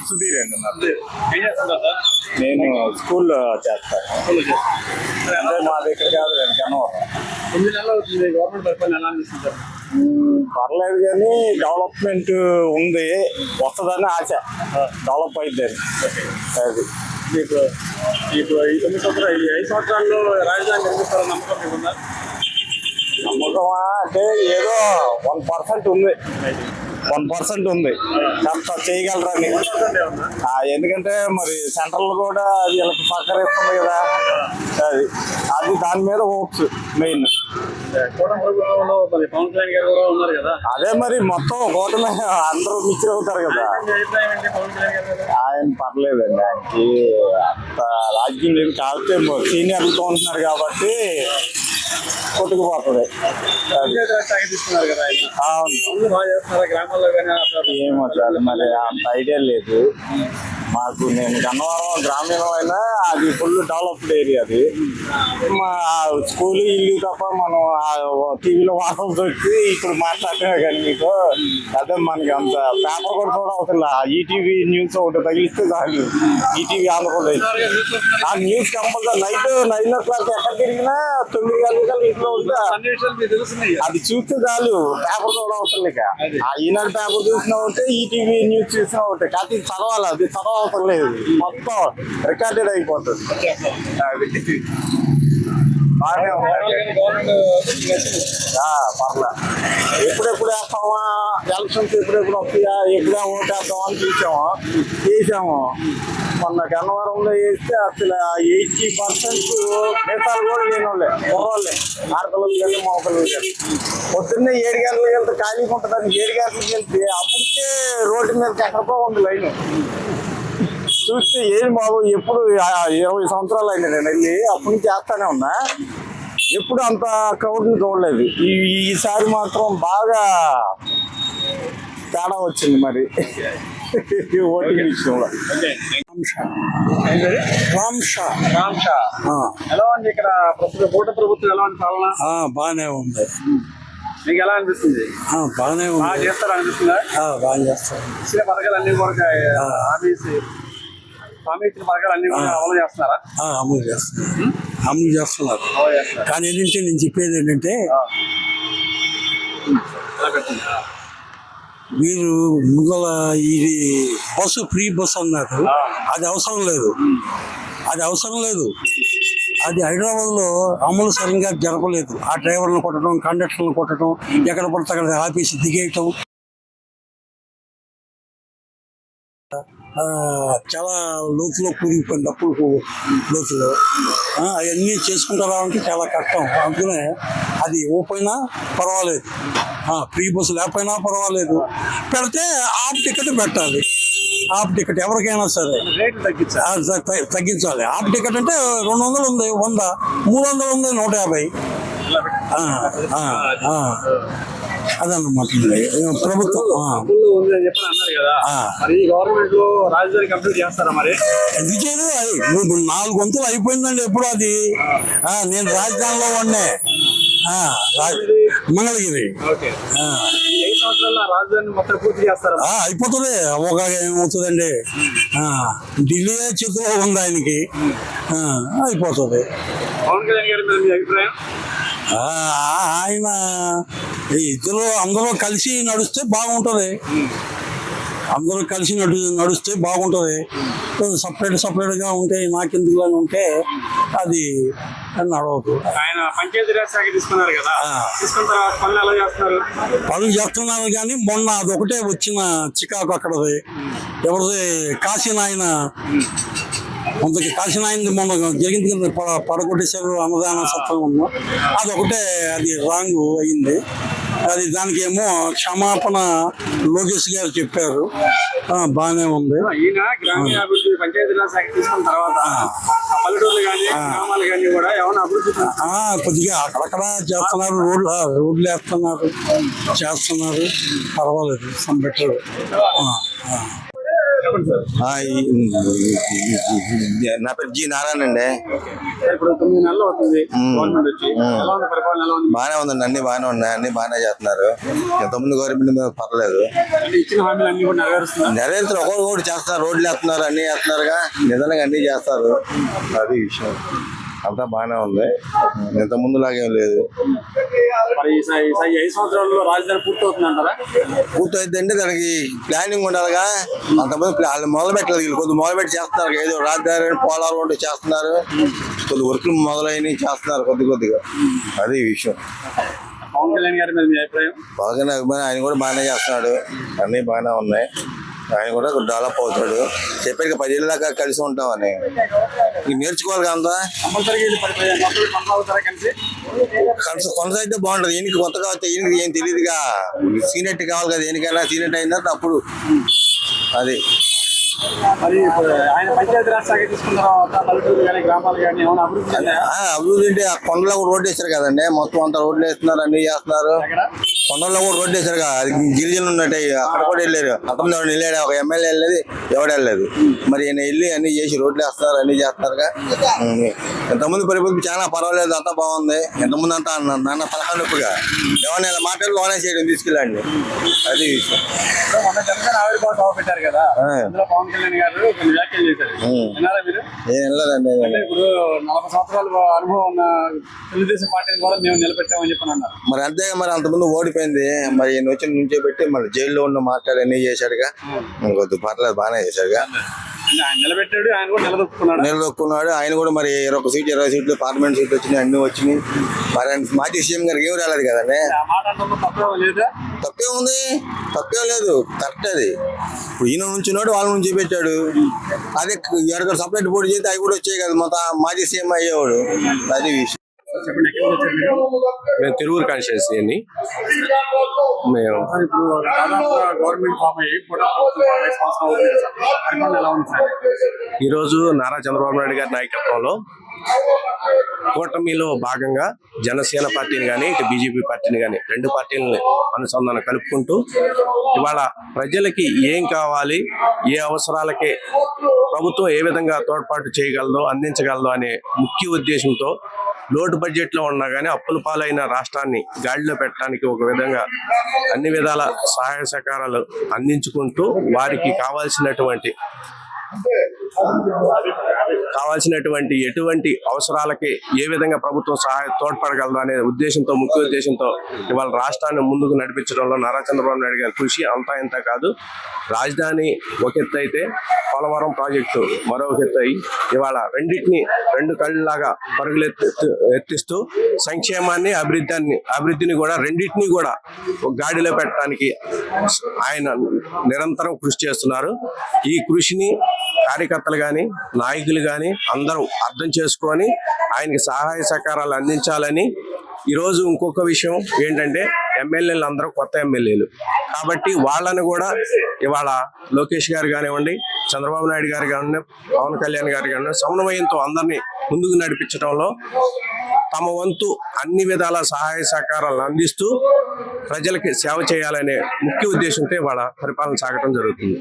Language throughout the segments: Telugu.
సుధీర్ అండి నాకు. ఏం చేస్తుంటారు సార్? నేను స్కూల్లో చేస్తాను. అంటే మా దగ్గర కాదు కన్నవరం. 9 నెలలు అవుతుంది గవర్నమెంట్ పరిపాలన ఎలా అనిపిస్తుంది? పర్లేదు కానీ డెవలప్మెంట్ ఉంది, వస్తుందని ఆశ. డెవలప్ అయిద్దని అది. మీకు ఇప్పుడు ఈ 5 సంవత్సరాల్లో రాజధాని నిర్మిస్తారని నమ్మకం మీకుందా? నమ్మకమా అంటే ఏదో 1% ఉంది, 1% ఉంది. చేయగలరని. ఎందుకంటే మరి సెంట్రల్ కూడా వీళ్ళకి సహకరిస్తుంది కదా, అది దాని మీద హోప్స్ మెయిన్. ప్రభుత్వంలో మరి పవన్ కళ్యాణ్ గారు కూడా ఉన్నారు కదా, అదే మరి మొత్తం కూటమి అందరూ మిక్స్ అవుతారు కదా. ఆయన పర్లేదండి, ఆయనకి అంత రాజకీయం లేదు. కాకపోతే సీనియర్లతో ఉంటున్నారు కాబట్టి కొట్టుకుపోతుంది. తీసుకున్నారు కదా ఆయన. అవును, బాగా చేస్తున్నారా గ్రామాల్లో కానీ? ఏమో చాలు మరి అంత ఐడియా లేదు మాకు. నేను గన్నవరం గ్రామీణం అయినా అది ఫుల్ డెవలప్డ్ ఏరియా. అది మా స్కూల్ ఇల్లు తప్ప మనం టీవీలో వార్తలు వచ్చి ఇప్పుడు మాట్లాడటమే కానీ మీకు అదే మనకి అంత పేపర్ కూడా చూడవసరం. ఈటీవీ న్యూస్ ఒకటి తగిలిస్తే చాలు. ఈటీవీ ఆంధ్రప్రదేశ్ ఆ న్యూస్ కంపల్సరీ నైట్ 9 o'clock ఎక్కడ తిరిగినా 9 గంటల ఇంట్లో ఉంటే అది చూస్తే చాలు. పేపర్ చూడవసరం లేక ఈనాడు పేపర్ చూసినా ఉంటే ఈటీవీ న్యూస్ చూసినా ఉంటే కాకపోతే చదవాలి. అది చదవవసరం లేదు, మొత్తం రికార్డెడ్ అయిపోతుంది. అది బాగానే పర్లే. ఎప్పుడెప్పుడు వేస్తామా ఎలక్షన్స్, ఎప్పుడెప్పుడు వస్తాయా, ఎప్పుడే ఓటేద్దామా అని చేసాము. మొన్న గన్నవరంలో వేస్తే అసలు 80% నేతాలు కూడా లేని వాళ్ళే, కుర్రోళ్ళే, ఆడపిల్లలు కానీ మగపిల్లలు కానీ. పొద్దున్నే 7 గంటలకు వెళ్తే ఖాళీగా ఉంటుందని 7 గంటలకు వెళ్తే అప్పటికే రోడ్డు మీద ఎక్కడికో ఉంది లైన్. చూస్తే ఏం బాబు, ఎప్పుడు 20 సంవత్సరాలు అయింది నేను వెళ్ళి, అప్పటి నుంచి చేస్తానే ఉన్నా. ఎప్పుడు అంత క్రౌడ్ని చూడలేదు. ఈసారి మాత్రం బాగా తేడా వచ్చింది మరి ఓటింగ్ విషయంలో. రామ్ షా ఎలా ఉంది ఇక్కడ ప్రస్తుత ప్రభుత్వం? ఎలా ఉంది పాలన? బాగానే ఉంది. మీకు ఎలా అనిపిస్తుంది? బాగానే ఉంది. బాగా చేస్తారు అనిపిస్తుందా? బాగా చేస్తారు. ఇచ్చిన పథకాలు అన్ని కూడా హామీ ఇచ్చిన పథకాలు అన్ని కూడా అమలు చేస్తున్నారా? అమలు చేస్తున్నారు. కానీ ఏంటంటే నేను చెప్పేది ఏంటంటే, మీరు ముందర ఇది ఫ్రీ బస్సు అన్నారు. అది అవసరం లేదు. అది హైదరాబాద్లో అమలు సరిగ్గా జరపలేదు. ఆ డ్రైవర్లను కొట్టడం, కండక్టర్లను కొట్టడం, ఎక్కడ పడితే అక్కడ ఆపేసి దిగేయటం, చాలా లోతులో కూరిగిపోయింది. అప్పుడు లోతులో అవన్నీ చేసుకుంటూ రావాలంటే చాలా కష్టం. అందుకనే అది ఓపోయినా పర్వాలేదు, ఫ్రీ బస్సు లేకపోయినా పర్వాలేదు, పెడితే హాఫ్ టికెట్ పెట్టాలి. హాఫ్ టికెట్ ఎవరికైనా సరే తగ్గించాలి. హాఫ్ టికెట్ అంటే 200 ఉంది, 100, 300 ఉంది, 150. అదన్నమాట ప్రభుత్వం. గవర్నమెంట్ లో రాజధాని కంప్లీట్ చేస్తారా? మరి ఎందుకు చేయదు? 4 గంటలు అయిపోయిందండి ఎప్పుడు అది. నేను రాజధానిలో ఉండే మంగళగిరి. రాజధాని మొత్తం పూర్తి చేస్తారా? అయిపోతుంది. ఒక ఏమవుతుందండి, ఢిల్లీ చేతిలో ఉంది ఆయనకి, అయిపోతుంది. పవన్ కళ్యాణ్ గారి మీద మీ అభిప్రాయం? ఆయన ఇద్దరు అందరూ కలిసి నడిస్తే బాగుంటుంది. సపరేట్గా ఉంటే నాకెందుకు ఉంటే అది నడవదు. ఆయన పంచాయతీరాజ్ శాఖ తీసుకున్నారు కదా, తీసుకున్న తర్వాత పనులు ఎలా చేస్తున్నారు? పనులు చేస్తున్నారు కానీ మొన్న అదొకటే వచ్చిన చికాకు అక్కడది. ఎవరిది కాశీనాయన, కొంతకి కాశీనాయనది మొన్న జరిగింది కదా, పడగొట్టేశారు అన్నదాన సత్వం. అదొకటే అది రాంగ్ అయింది. అది దానికేమో క్షమాపణ లోకేష్ గారు చెప్పారు, బాగానే ఉంది. ఈయన గ్రామీణాభివృద్ధి పంచాయతీరాజ్ శాఖ తీసుకున్న తర్వాత పల్లెటూర్లు కానీ గ్రామాలు కానీ కూడా ఏమైనా అభివృద్ధి కొద్దిగా అక్కడక్కడ చేస్తున్నారు. రోడ్లు చేస్తున్నారు, పర్వాలేదు, సమ్ బెటర్. చెప్పండి సార్. నా పేరు జి నారాయణ అండి. సార్, ఇప్పుడు 9 నెలలు అవుతుంది గవర్నమెంట్ వచ్చి. ఎలా ఉంది పరిపాలన, ఎలా ఉంది? బాగానే ఉందండి, అన్ని బాగానే ఉన్నాయి, అన్ని బాగానే చేస్తున్నారు. ఎంతమంది గవర్నమెంట్ మీద పర్లేదు, అంటే ఇచ్చిన హామీలు అన్ని కూడా నెరవేరుస్తున్నారు. నెరవేరుతారు. ఒకటి చేస్తారు, రోడ్లు వేస్తున్నారు, అన్ని వేస్తున్నారుగా, నిజంగా అన్ని చేస్తారు. అది విషయం, అంతా బాగానే ఉంది, ఇంత ముందులాగేం లేదు. మరి ఈ 5 సంవత్సరాల్లో రాజధాని పూర్తవుతుంది అంటారా? పూర్తయిద్దంటే దానికి ప్లానింగ్ ఉండాలిగా. అంతమంది వాళ్ళు మొదలు పెట్టలేదు, వీళ్ళు కొద్దిగా మొదలు పెట్టి చేస్తున్నారు. ఏదో రాజధాని పోలారం ఉంటే చేస్తున్నారు, కొద్ది వర్కులు మొదలైనవి చేస్తున్నారు కొద్దిగా. అది విషయం. పవన్ కళ్యాణ్ గారి మీద మీ అభిప్రాయం? బాగానే అభిమానం, ఆయన కూడా బాగానే చేస్తున్నాడు, అన్నీ బాగానే ఉన్నాయి. ఆయన కూడా డెవలప్ అవుతాడు. చెప్పాడు 10 ఏళ్ళ దాకా కలిసి ఉంటామని, ఇంక నేర్చుకోవాలి కదా. కంపల్సరీగా ఇది 10 సంవత్సరాలు కొనసాగుతారా కలిసి? కొనసాగితే బాగుంటుంది. ఈయనకి కొత్తగా వస్తే ఈయనకి ఏం తెలియదుగా, సీనియర్టీ కావాలి కదా, దేనికైనా సీనియర్టీ అయిన తర్వాత అప్పుడు అది. మరి ఇప్పుడు ఆయన పంచాయతీరాజ్ శాఖ తీసుకున్న తర్వాత పల్లెటూరు కానీ గ్రామాలు కానీ ఏమైనా అభివృద్ధి చెందాయా? అభివృద్ధి అంటే ఆ కొండలో కూడా రోడ్డు వేస్తారు కదండి, మొత్తం అంతా రోడ్లు వేస్తున్నారు, అన్ని చేస్తున్నారు. ఎక్కడ? కొండల్లో కూడా రోడ్డు వేశారు కదా, అది గిరిజనులు ఉన్నట్టు అక్కడ కూడా వెళ్ళారు. అంతమంది ఎవరు వెళ్ళాడు, ఒక ఎమ్మెల్యే వెళ్ళలేదు, ఎవడు వెళ్ళలేదు. మరి ఈయన వెళ్ళి అన్ని చేసి రోడ్లు వేస్తున్నారు, అన్ని చేస్తున్నారుగా. ఎంతమంది పరిపాలన చాలా పర్వాలేదు, అంతా బాగుంది. ఎంతమంది అంతా అన్నారు నాన్న పలకా నొప్పిగా ఏమన్నా ఇలా మాటలు లోనే చేయడం తీసుకెళ్ళండి. అది విషయం. మొన్న జనసేన ఆవిర్భావ సభ పెట్టారు కదా, అందులో పవన్ కళ్యాణ్ గారు కొన్ని వ్యాఖ్యలు చేశారు. విన్నారా మీరు? ఏం వెళ్ళలేదండి. అంటే ఇప్పుడు 40 సంవత్సరాల అనుభవం ఉన్న తెలుగుదేశం పార్టీని కూడా మేము నిలబెట్టామని చెప్పి అన్నారు. మరి అంతేగా, మరి అంతకుముందు ఓడిపోయింది, మరి ఈయన వచ్చి నుంచే పెట్టి మళ్ళీ జైల్లో ఉన్న మాట్లాడి అన్ని చేశాడుగా. ఇంకొద్ది పర్లేదు, బాగానే చేశాడుగా. ఆయన నిలబెట్టాడు, ఆయన కూడా నిలదొక్కున్నాడు. ఆయన కూడా మరి 21 సీట్లు 20 సీట్లు పార్లమెంట్ సీట్లు వచ్చినాయి, అన్ని వచ్చినాయి. మరి ఆయన మాజీ సీఎం గారికి ఏం రాలేదు కదండి. ఆ మాట అంటున్నా తప్పే లేదా? తప్పే ఉంది, తప్పేం లేదు, కరెక్ట్ అది. ఇప్పుడు ఈయన నుంచున్నాడు, వాళ్ళ నుంచి పెట్టాడు. అదే ఎక్కడ సపరేట్ పోటీ చేస్తే అవి కూడా వచ్చాయి కదా, మొత్తం మాజీ సీఎం అయ్యేవాడు. అది విషయం. చెప్పండి, ఎక్కడ వచ్చారు మీరు? మేము తిరువురు కాన్స్టిట్యున్సీ అండి. మేము ఇప్పుడు దాదాపుగా గవర్నమెంట్ ఫామ్ అయ్యి కూడా 5 సంవత్సరాలు అవుతుంది. పరిపాలన ఎలా ఉంది సార్? ఈరోజు నారా చంద్రబాబు నాయుడు గారి నాయకత్వంలో కూటమిలో భాగంగా జనసేన పార్టీని కానీ ఇటు బీజేపీ పార్టీని కానీ 2 పార్టీలని అనుసంధానం కలుపుకుంటూ ఇవాళ ప్రజలకి ఏం కావాలి, ఏ అవసరాలకి ప్రభుత్వం ఏ విధంగా తోడ్పాటు చేయగలదో, అందించగలదో అనే ముఖ్య ఉద్దేశంతో లోటు బడ్జెట్లో ఉన్నా కానీ అప్పుల పాలైన రాష్ట్రాన్ని గాడిలో పెట్టడానికి ఒక విధంగా అన్ని విధాల సహాయ సహకారాలు అందించుకుంటూ వారికి కావాల్సినటువంటి ఎటువంటి అవసరాలకి ఏ విధంగా ప్రభుత్వం తోడ్పడగలదు అనే ఉద్దేశంతో, ముఖ్య ఉద్దేశంతో ఇవాళ రాష్ట్రాన్ని ముందుకు నడిపించడంలో నారా చంద్రబాబు నాయుడు గారి కృషి అంతా ఇంత కాదు. రాజధాని ఒక ఎత్తు అయితే పోలవరం ప్రాజెక్టు మరో ఎత్తు అయి ఇవాళ రెండింటిని 2 కళ్ళలాగా ఎత్తిస్తూ సంక్షేమాన్ని అభివృద్ధిని కూడా రెండింటినీ కూడా ఒక గాడిలో పెట్టడానికి ఆయన నిరంతరం కృషి చేస్తున్నారు. ఈ కృషిని కార్యకర్తలు కానీ నాయకులు కానీ అందరూ అర్థం చేసుకొని ఆయనకి సహాయ సహకారాలు అందించాలని. ఈరోజు ఇంకొక విషయం ఏంటంటే ఎమ్మెల్యేలు అందరూ కొత్త ఎమ్మెల్యేలు కాబట్టి వాళ్ళని కూడా ఇవాళ లోకేష్ గారు కానివ్వండి, చంద్రబాబు నాయుడు గారు కానివ్వండి, పవన్ కళ్యాణ్ గారు కానివ్వండి సమన్వయంతో అందరినీ ముందుకు నడిపించడంలో తమ వంతు అన్ని విధాల సహాయ సహకారాలను అందిస్తూ ప్రజలకి సేవ చేయాలనే ముఖ్య ఉద్దేశంతో ఇవాళ పరిపాలన సాగడం జరుగుతుంది.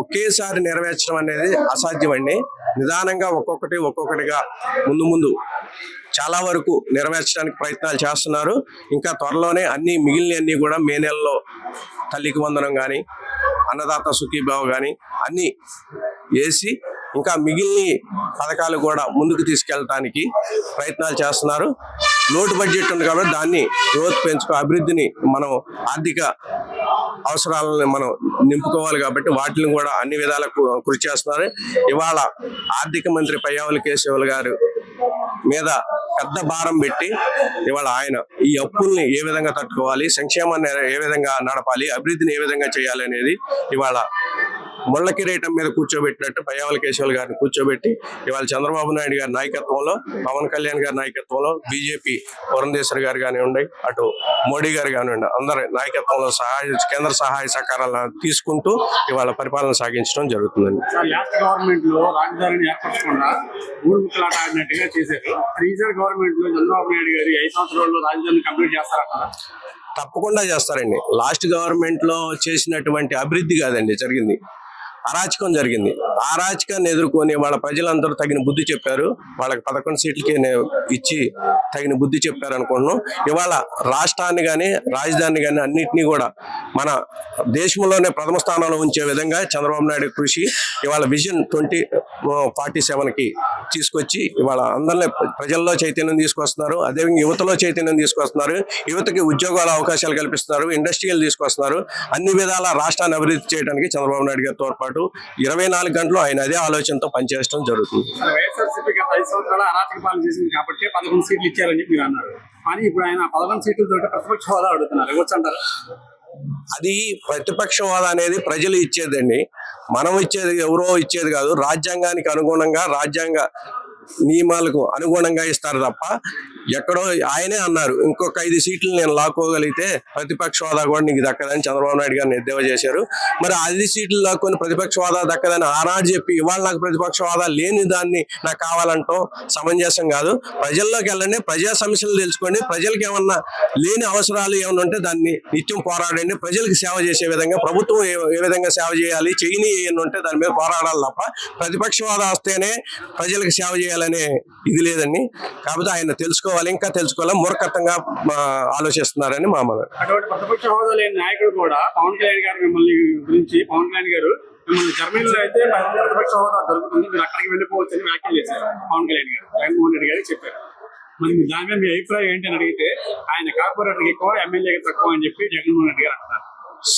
ఒకేసారి నెరవేర్చడం అనేది అసాధ్యమండి. నిదానంగా ఒక్కొక్కటిగా ముందు చాలా వరకు నెరవేర్చడానికి ప్రయత్నాలు చేస్తున్నారు. ఇంకా త్వరలోనే మిగిలినవన్నీ కూడా మే నెలలో తల్లికి వందనం కానీ, అన్నదాత సుఖీభావ కానీ అన్నీ వేసి ఇంకా మిగిలిన పథకాలు కూడా ముందుకు తీసుకెళ్ళడానికి ప్రయత్నాలు చేస్తున్నారు. లోటు బడ్జెట్ ఉంది కాబట్టి దాన్ని గ్రోత్ పెంచుకో, అభివృద్ధిని మనం ఆర్థిక అవసరాలను మనం నింపుకోవాలి కాబట్టి వాటిని కూడా అన్ని విధాలకు కృషి చేస్తున్నారు. ఇవాళ ఆర్థిక మంత్రి పయ్యావుల కేశవులు గారు మీద పెద్ద భారం పెట్టి ఇవాళ ఆయన ఈ అప్పుల్ని ఏ విధంగా తట్టుకోవాలి, సంక్షేమాన్ని ఏ విధంగా నడపాలి, అభివృద్ధిని ఏ విధంగా చేయాలి అనేది ఇవాళ ముళ్ళ కిరీటం మీద కూర్చోబెట్టినట్టు పయ్యావుల కేశవులు గారిని కూర్చోబెట్టి ఇవాళ చంద్రబాబు నాయుడు గారి నాయకత్వంలో, పవన్ కళ్యాణ్ గారి నాయకత్వంలో, బీజేపీ పురంధేశ్వరి గారు కానివ్వండి, అటు మోడీ గారు కానివ్వండి, అందరి నాయకత్వంలో కేంద్ర సహాయ సహకారాలను తీసుకుంటూ ఇవాళ పరిపాలన సాగించడం జరుగుతుందండి. లాస్ట్ గవర్నమెంట్ లో రాజధానిని ఏర్పరచకుండా ఊరు ముక్కలాట ఆడినట్టుగా చేశారు. ఈసారి గవర్నమెంట్ లో చంద్రబాబు నాయుడు గారు 5 సంవత్సరాల్లో రాజధాని కంప్లీట్ చేస్తారంటారా? తప్పకుండా చేస్తారండి. లాస్ట్ గవర్నమెంట్ లో చేసినటువంటి అభివృద్ధి కాదండి జరిగింది, అరాచకం జరిగింది. ఆ అరాచకాన్ని ఎదుర్కొని వాళ్ళ ప్రజలందరూ తగిన బుద్ధి చెప్పారు. వాళ్ళకి 11 సీట్లకి ఇచ్చి తగిన బుద్ధి చెప్పారు అనుకుంటున్నాం. ఇవాళ రాష్ట్రాన్ని కానీ రాజధాని కానీ అన్నింటినీ కూడా మన దేశంలోనే ప్రథమ స్థానంలో ఉంచే విధంగా చంద్రబాబు నాయుడు కృషి ఇవాళ విజన్ 2047కి తీసుకొచ్చి ఇవాళ అందరినీ ప్రజల్లో చైతన్యం తీసుకొస్తున్నారు. అదేవిధంగా యువతలో చైతన్యం తీసుకొస్తున్నారు. యువతకి ఉద్యోగాల అవకాశాలు కల్పిస్తున్నారు. ఇండస్ట్రియల్ తీసుకొస్తున్నారు. అన్ని విధాల రాష్ట్రాన్ని అభివృద్ధి చేయడానికి చంద్రబాబు నాయుడు గారి తోడ్పాటు 24 గంటలు ఆయన అదే ఆలోచనతో పనిచేయడం జరుగుతుంది. వైఎస్ఆర్సీపీ గత 5 సంవత్సరాలు అరాచక పాలన చేసింది కాబట్టి 11 సీట్లు ఇచ్చారని చెప్పి మీరు అన్నారు. కానీ ఇప్పుడు ఆయన 11 సీట్లతో ప్రతిపక్ష హోదా అడుగుతున్నారు. ఇవ్వచ్చు అంటారు? అది ప్రతిపక్ష హోదా అనేది ప్రజలు ఇచ్చేదండి, మనం ఇచ్చేది ఎవరో ఇచ్చేది కాదు. రాజ్యాంగానికి అనుగుణంగా రాజ్యాంగ నియమాలకు అనుగుణంగా ఇస్తారు తప్ప ఎక్కడో ఆయనే అన్నారు ఇంకొక 5 సీట్లు నేను లాక్కోగలిగితే ప్రతిపక్ష హోదా కూడా నీకు దక్కదని చంద్రబాబు నాయుడు గారిని ఎద్దేవా చేశారు. మరి 5 సీట్లు లాక్కొని ప్రతిపక్ష హోదా దక్కదని ఆనాడు చెప్పి ఇవాళ నాకు ప్రతిపక్ష హోదా లేని దాన్ని నాకు కావాలంటాం సమంజసం కాదు. ప్రజల్లోకి వెళ్ళండి, ప్రజా సమస్యలు తెలుసుకోండి, ప్రజలకు ఏమన్నా లేని అవసరాలు ఏమన్నా ఉంటే దాన్ని నిత్యం పోరాడండి. ప్రజలకు సేవ చేసే విధంగా ప్రభుత్వం ఏ విధంగా సేవ చేయాలి, చేయని ఏమన్నా ఉంటే దాని మీద పోరాడాలి తప్ప ప్రతిపక్ష హోదా వస్తేనే ప్రజలకు సేవ చేయాలనే ఇది లేదండి. కాకపోతే ఆయన తెలుసుకోవాలి, ఇంకా తెలుసుకోవాలి, మూర్ఖత్వంగా ఆలోచిస్తున్నారని మా అమ్మ. అటువంటి ప్రతిపక్ష హోదా లేని నాయకుడు కూడా పవన్ కళ్యాణ్ గారు పవన్ కళ్యాణ్ గారు మిమ్మల్ని జర్మనీలో అయితే ప్రతిపక్ష హోదా దొరుకుతుంది, మీరు అక్కడికి వెళ్ళిపోవచ్చు అని వ్యాఖ్యలు చేశారు పవన్ కళ్యాణ్ గారు. జగన్మోహన్ రెడ్డి గారికి చెప్పారు. మరి దాని మీద మీ అభిప్రాయం ఏంటి అని అడిగితే ఆయన కార్పొరేటర్కి ఎక్కువ, ఎమ్మెల్యేకి తక్కువ అని చెప్పి జగన్మోహన్ రెడ్డి గారు అంటారు.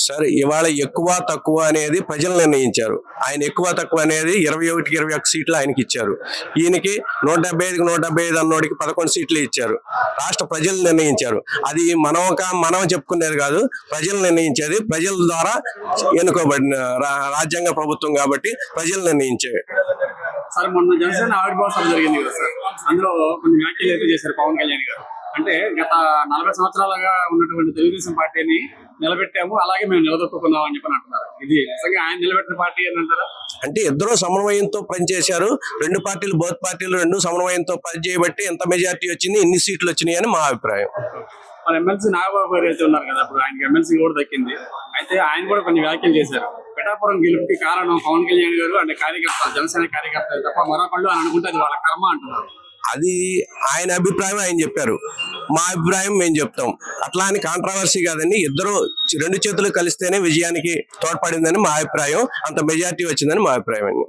సరే, ఇవాళ ఎక్కువ తక్కువ అనేది ప్రజలు నిర్ణయించారు. ఆయన ఎక్కువ తక్కువ అనేది 21కి 21 సీట్లు ఆయనకి ఇచ్చారు. ఈయనకి 175కి 175 అన్నోడికి 11 సీట్లు ఇచ్చారు. రాష్ట్ర ప్రజలు నిర్ణయించారు. అది మనం చెప్పుకునేది కాదు, ప్రజలు నిర్ణయించేది. ప్రజల ద్వారా ఎన్నుకోబడిన రాజ్యాంగ ప్రభుత్వం కాబట్టి ప్రజలు నిర్ణయించేవి. సార్, మొన్న జనసేన ఆవిర్భావ సభ జరిగింది కదా సార్, అందులో కొన్ని వ్యాఖ్యలు అయితే చేశారు పవన్ కళ్యాణ్ గారు. అంటే గత 40 సంవత్సరాలుగా ఉన్నటువంటి తెలుగుదేశం పార్టీని నిలబెట్టాము, అలాగే మేము నిలదొక్కుకుందాం అని చెప్పి అంటున్నారు. ఇది నిజంగా ఆయన నిలబెట్టిన పార్టీ అని అంటారా? అంటే ఇద్దరు సమన్వయంతో పనిచేశారు. బోత్ పార్టీలు రెండు సమన్వయంతో పనిచేయబట్టి ఎంత మెజారిటీ వచ్చింది, ఎన్ని సీట్లు వచ్చినాయి అని మా అభిప్రాయం. మన ఎమ్మెల్సీ నాగబాబు గారు అయితే ఉన్నారు కదా, ఇప్పుడు ఆయనకి ఎమ్మెల్సీ కూడా దక్కింది. అయితే ఆయన కూడా కొన్ని వ్యాఖ్యలు చేశారు. పిఠాపురం గెలుపుకి కారణం పవన్ కళ్యాణ్ గారు అంటే కార్యకర్తలు, జనసేన కార్యకర్తలు తప్ప మరొకళ్ళు అని అనుకుంటే అది వాళ్ళ కర్మ అంటున్నారు. అది ఆయన అభిప్రాయం ఆయన చెప్పారు, మా అభిప్రాయం మేము చెప్తాం. అట్లా అని కాంట్రవర్సీ కాదండి. ఇద్దరు 2 చేతులు కలిస్తేనే విజయానికి తోడ్పడిందని మా అభిప్రాయం. అంత మెజారిటీ వచ్చిందని మా అభిప్రాయం అండి.